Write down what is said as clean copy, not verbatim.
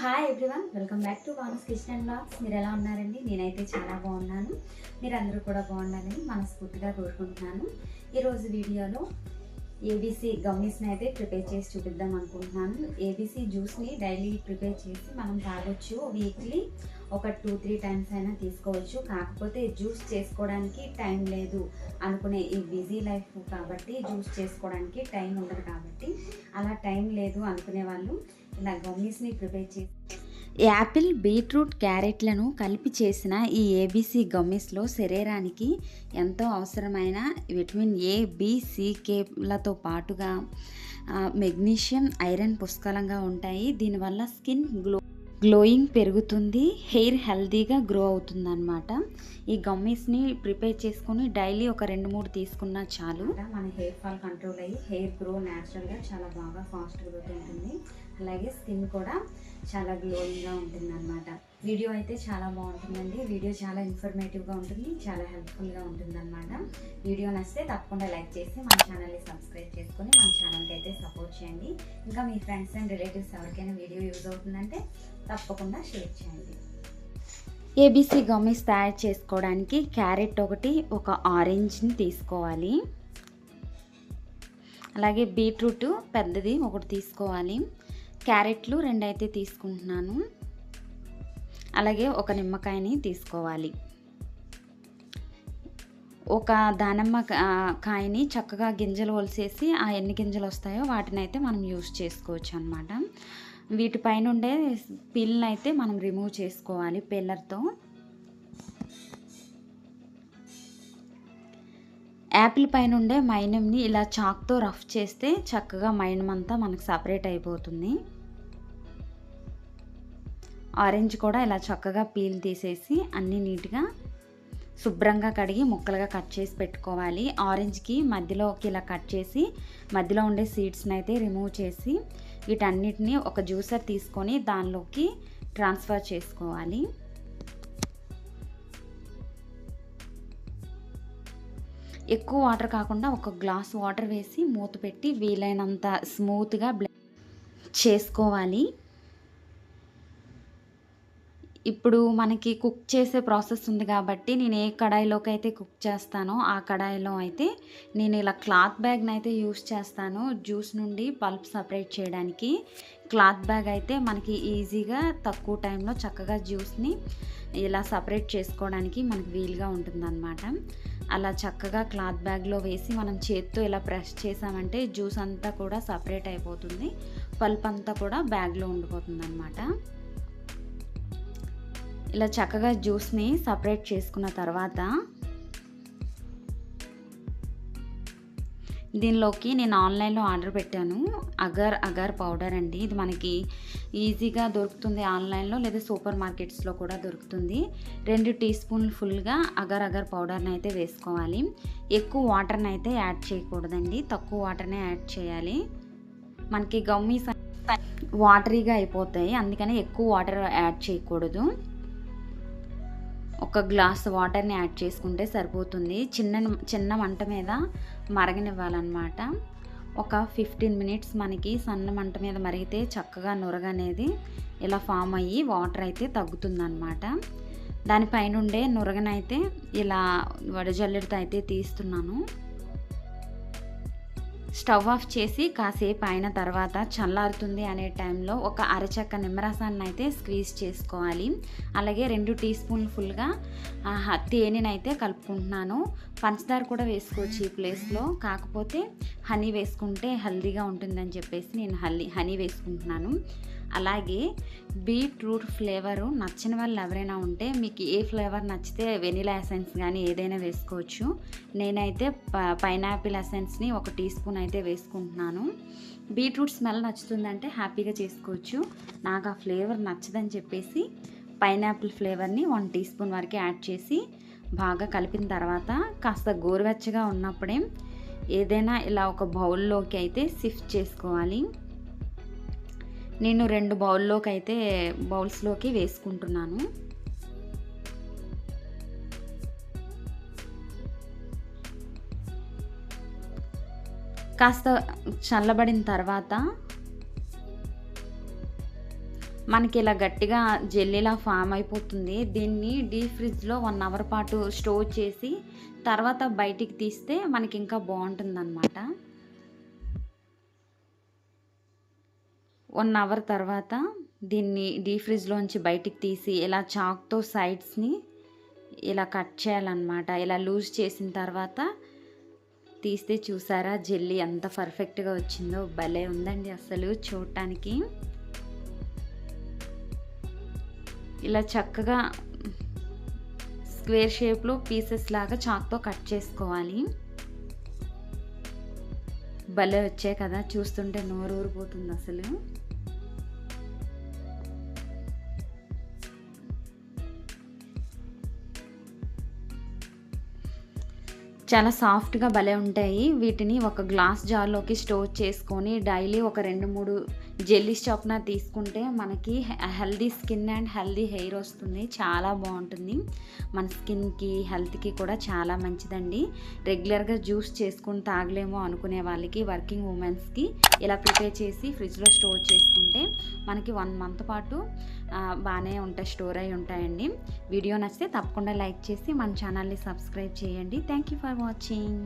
Hi everyone, welcome back to Vana's kitchen and blogs. మీరు ఎలా ఉన్నారండి? నేనైతే చాలా బాగున్నాను. మీరందరూ కూడా బాగుండాలని మనస్ఫూర్తిగా కోరుకుంటున్నాను. ఈరోజు వీడియోలో ఏబీసీ గమ్మీస్ని అయితే ప్రిపేర్ చేసి చూపిద్దాం అనుకుంటున్నాను. ఏబీసీ జ్యూస్ని డైలీ ప్రిపేర్ చేసి మనం తాగొచ్చు. వీక్లీ ఒక 2-3 టైమ్స్ అయినా తీసుకోవచ్చు. కాకపోతే జ్యూస్ చేసుకోవడానికి టైం లేదు అనుకునే ఈ బిజీ లైఫ్ కాబట్టి జ్యూస్ చేసుకోవడానికి టైం ఉండదు కాబట్టి అలా టైం లేదు అనుకునే వాళ్ళు ఇలా గమ్మీస్ని ప్రిపేర్ చేసి యాపిల్, బీట్రూట్, క్యారెట్లను కలిపి చేసిన ఈ ఏబీసీ గమ్మీస్లో శరీరానికి ఎంతో అవసరమైన విటమిన్ ఏ, బి, సి, కేలతో పాటుగా మెగ్నీషియం, ఐరన్ పుష్కలంగా ఉంటాయి. దీనివల్ల స్కిన్ గ్లోయింగ్ పెరుగుతుంది, హెయిర్ హెల్తీగా గ్రో అవుతుంది అన్నమాట. ఈ గమ్మీస్ని ప్రిపేర్ చేసుకొని డైలీ ఒక 2-3 తీసుకున్నా చాలు. మన హెయిర్ ఫాల్ కంట్రోల్ అయ్యి హెయిర్ గ్రో న్యాచురల్గా చాలా బాగా ఫాస్ట్ గ్రోత్ ఉంటుంది. అలాగే స్కిన్ కూడా చాలా గ్లోయింగ్గా ఉంటుంది అన్నమాట. వీడియో అయితే చాలా బాగుంటుందండి. వీడియో చాలా ఇన్ఫర్మేటివ్గా ఉంటుంది, చాలా హెల్ప్ఫుల్గా ఉంటుంది అన్నమాట. వీడియో నచ్చితే తప్పకుండా లైక్ చేసి మన ఛానల్ని సబ్స్క్రైబ్ చేసుకొని మన ఛానల్కి అయితే సపోర్ట్ చేయండి. ఇంకా మీ ఫ్రెండ్స్ అండ్ రిలేటివ్స్ ఎవరికైనా వీడియో యూజ్ అవుతుందంటే తప్పకుండా షేర్ చేయండి. ఏబీసీ గమ్మీస్ తయారు చేసుకోవడానికి క్యారెట్ ఒక ఆరెంజ్ని తీసుకోవాలి. అలాగే బీట్రూట్ పెద్దది ఒకటి తీసుకోవాలి. క్యారెట్లు 2 అయితే తీసుకుంటున్నాను. అలాగే ఒక నిమ్మకాయని తీసుకోవాలి. ఒక దానిమ్మ కాయని చక్కగా గింజలు ఒలిసేసి ఆ ఎన్ని గింజలు వస్తాయో వాటిని అయితే మనం యూజ్ చేసుకోవచ్చు అన్నమాట. వీటిపైన ఉండే పీల్ని అయితే మనం రిమూవ్ చేసుకోవాలి పీలర్తో. యాపిల్ పైన ఉండే మైనంని ఇలా చాక్తో రఫ్ చేస్తే చక్కగా మైనం అంతా మనకు సపరేట్ అయిపోతుంది. ఆరెంజ్ కూడా ఇలా చక్కగా పీల్ తీసేసి అన్నీ నీట్గా శుభ్రంగా కడిగి ముక్కలుగా కట్ చేసి పెట్టుకోవాలి. ఆరెంజ్కి మధ్యలోకి ఇలా కట్ చేసి మధ్యలో ఉండే సీడ్స్ని అయితే రిమూవ్ చేసి వీటన్నిటిని ఒక జ్యూసర్ తీసుకొని దానిలోకి ట్రాన్స్ఫర్ చేసుకోవాలి. ఎక్కువ వాటర్ కాకుండా ఒక గ్లాస్ వాటర్ వేసి మూత పెట్టి వీలైనంత స్మూత్గా బ్లెండ్ చేసుకోవాలి. ఇప్పుడు మనకి కుక్ చేసే ప్రాసెస్ ఉంది కాబట్టి నేను ఏ కడాయిలోకి అయితే కుక్ చేస్తానో ఆ కడాయిలో అయితే నేను ఇలా క్లాత్ బ్యాగ్ని అయితే యూస్ చేస్తాను. జ్యూస్ నుండి పల్ప్ సపరేట్ చేయడానికి క్లాత్ బ్యాగ్ అయితే మనకి ఈజీగా తక్కువ టైంలో చక్కగా జ్యూస్ని ఇలా సపరేట్ చేసుకోవడానికి మనకి వీలుగా ఉంటుందన్నమాట. అలా చక్కగా క్లాత్ బ్యాగ్లో వేసి మనం చేత్తో ఇలా ప్రెస్ చేసామంటే జ్యూస్ అంతా కూడా సపరేట్ అయిపోతుంది, పల్ప్ అంతా కూడా బ్యాగ్లో ఉండిపోతుంది అన్నమాట. ఇలా చక్కగా జ్యూస్ని సపరేట్ చేసుకున్న తర్వాత దీనిలోకి నేను ఆన్లైన్లో ఆర్డర్ పెట్టాను అగర్ పౌడర్ అండి. ఇది మనకి ఈజీగా దొరుకుతుంది ఆన్లైన్లో, లేదా సూపర్ మార్కెట్స్లో కూడా దొరుకుతుంది. 2 టీ స్పూన్లు ఫుల్గా అగర్ పౌడర్ని అయితే వేసుకోవాలి. ఎక్కువ వాటర్ని అయితే యాడ్ చేయకూడదండి, తక్కువ వాటర్నే యాడ్ చేయాలి. మనకి గమ్మీస్ వాటరీగా అయిపోతాయి, అందుకని ఎక్కువ వాటర్ యాడ్ చేయకూడదు. ఒక గ్లాస్ వాటర్ని యాడ్ చేసుకుంటే సరిపోతుంది. చిన్న మంట మీద మరగనివ్వాలన్నమాట. ఒక 15 మినిట్స్ మనకి సన్న మంట మీద మరిగితే చక్కగా నురగ అనేది ఇలా ఫామ్ అయ్యి వాటర్ అయితే తగ్గుతుందన్నమాట. దానిపైన ఉండే నురగనైతే ఇలా వడజల్లెడితో అయితే తీస్తున్నాను. స్టవ్ ఆఫ్ చేసి కాసేపు అయిన తర్వాత చల్లారుతుంది అనే టైంలో ఒక అరచక్క నిమ్మరసాన్ని అయితే స్క్వీజ్ చేసుకోవాలి. అలాగే 2 టీ స్పూన్లు ఫుల్గా తేనెని అయితే కలుపుకుంటున్నాను. పంచదార కూడా వేసుకోవచ్చు ఈ ప్లేస్లో, కాకపోతే హనీ వేసుకుంటే హెల్తీగా ఉంటుందని చెప్పేసి నేను హనీ వేసుకుంటున్నాను. అలాగే బీట్రూట్ ఫ్లేవరు నచ్చని వాళ్ళు ఎవరైనా ఉంటే మీకు ఏ ఫ్లేవర్ నచ్చితే వెనిలా ఎసెన్స్ కానీ ఏదైనా వేసుకోవచ్చు. నేనైతే పైనాపిల్ ఎసెన్స్ని 1 టీ స్పూన్ అయితే వేసుకుంటున్నాను. బీట్రూట్ స్మెల్ నచ్చుతుందంటే హ్యాపీగా చేసుకోవచ్చు. నాకు ఆ ఫ్లేవర్ నచ్చదని చెప్పేసి పైనాపిల్ ఫ్లేవర్ని 1 టీ స్పూన్ వరకు యాడ్ చేసి బాగా కలిపిన తర్వాత కాస్త గోరువెచ్చగా ఉన్నప్పుడే ఏదైనా ఇలా ఒక బౌల్లోకి అయితే షిఫ్ట్ చేసుకోవాలి. నేను 2 బౌల్స్లోకి వేసుకుంటున్నాను. కాస్త చల్లబడిన తర్వాత మనకి ఇలా గట్టిగా జెల్లీలా ఫామ్ అయిపోతుంది. దీన్ని డీప్ ఫ్రిడ్జ్లో 1 అవర్ పాటు స్టోర్ చేసి తర్వాత బయటికి తీస్తే మనకి ఇంకా బాగుంటుందన్నమాట. 1 అవర్ తర్వాత దీన్ని డీప్ ఫ్రిడ్జ్లోంచి బయటికి తీసి ఇలా చాక్తో సైడ్స్ని ఇలా కట్ చేయాలన్నమాట. ఇలా లూజ్ చేసిన తర్వాత తీస్తే చూసారా జెల్లీ ఎంత పర్ఫెక్ట్గా వచ్చిందో, భలే ఉందండి అసలు చూడటానికి. ఇలా చక్కగా స్క్వేర్ షేప్లో పీసెస్ లాగా చాక్తో కట్ చేసుకోవాలి. భలే వచ్చాయి కదా, చూస్తుంటే నోరు ఊరిపోతుంది అసలు. చాలా సాఫ్ట్గా భలే ఉంటాయి. వీటిని ఒక గ్లాస్ జార్లోకి స్టోర్ చేసుకొని డైలీ ఒక 2-3 జెల్లీస్ చొప్పున తీసుకుంటే మనకి healthy skin and healthy hair వస్తుంది. చాలా బాగుంటుంది. మన స్కిన్కి హెల్త్కి కూడా చాలా మంచిదండి. రెగ్యులర్గా జ్యూస్ చేసుకుని తాగలేమో అనుకునే వాళ్ళకి, వర్కింగ్ ఉమెన్స్కి ఇలా ప్రిపేర్ చేసి ఫ్రిడ్జ్లో స్టోర్ చేసుకుంటే మనకి 1 మంత్ పాటు బాగానే ఉంటాయి, స్టోర్ అయి ఉంటాయండి. వీడియో నచ్చితే తప్పకుండా లైక్ చేసి మన ఛానల్ని సబ్స్క్రైబ్ చేయండి. Thank you for watching.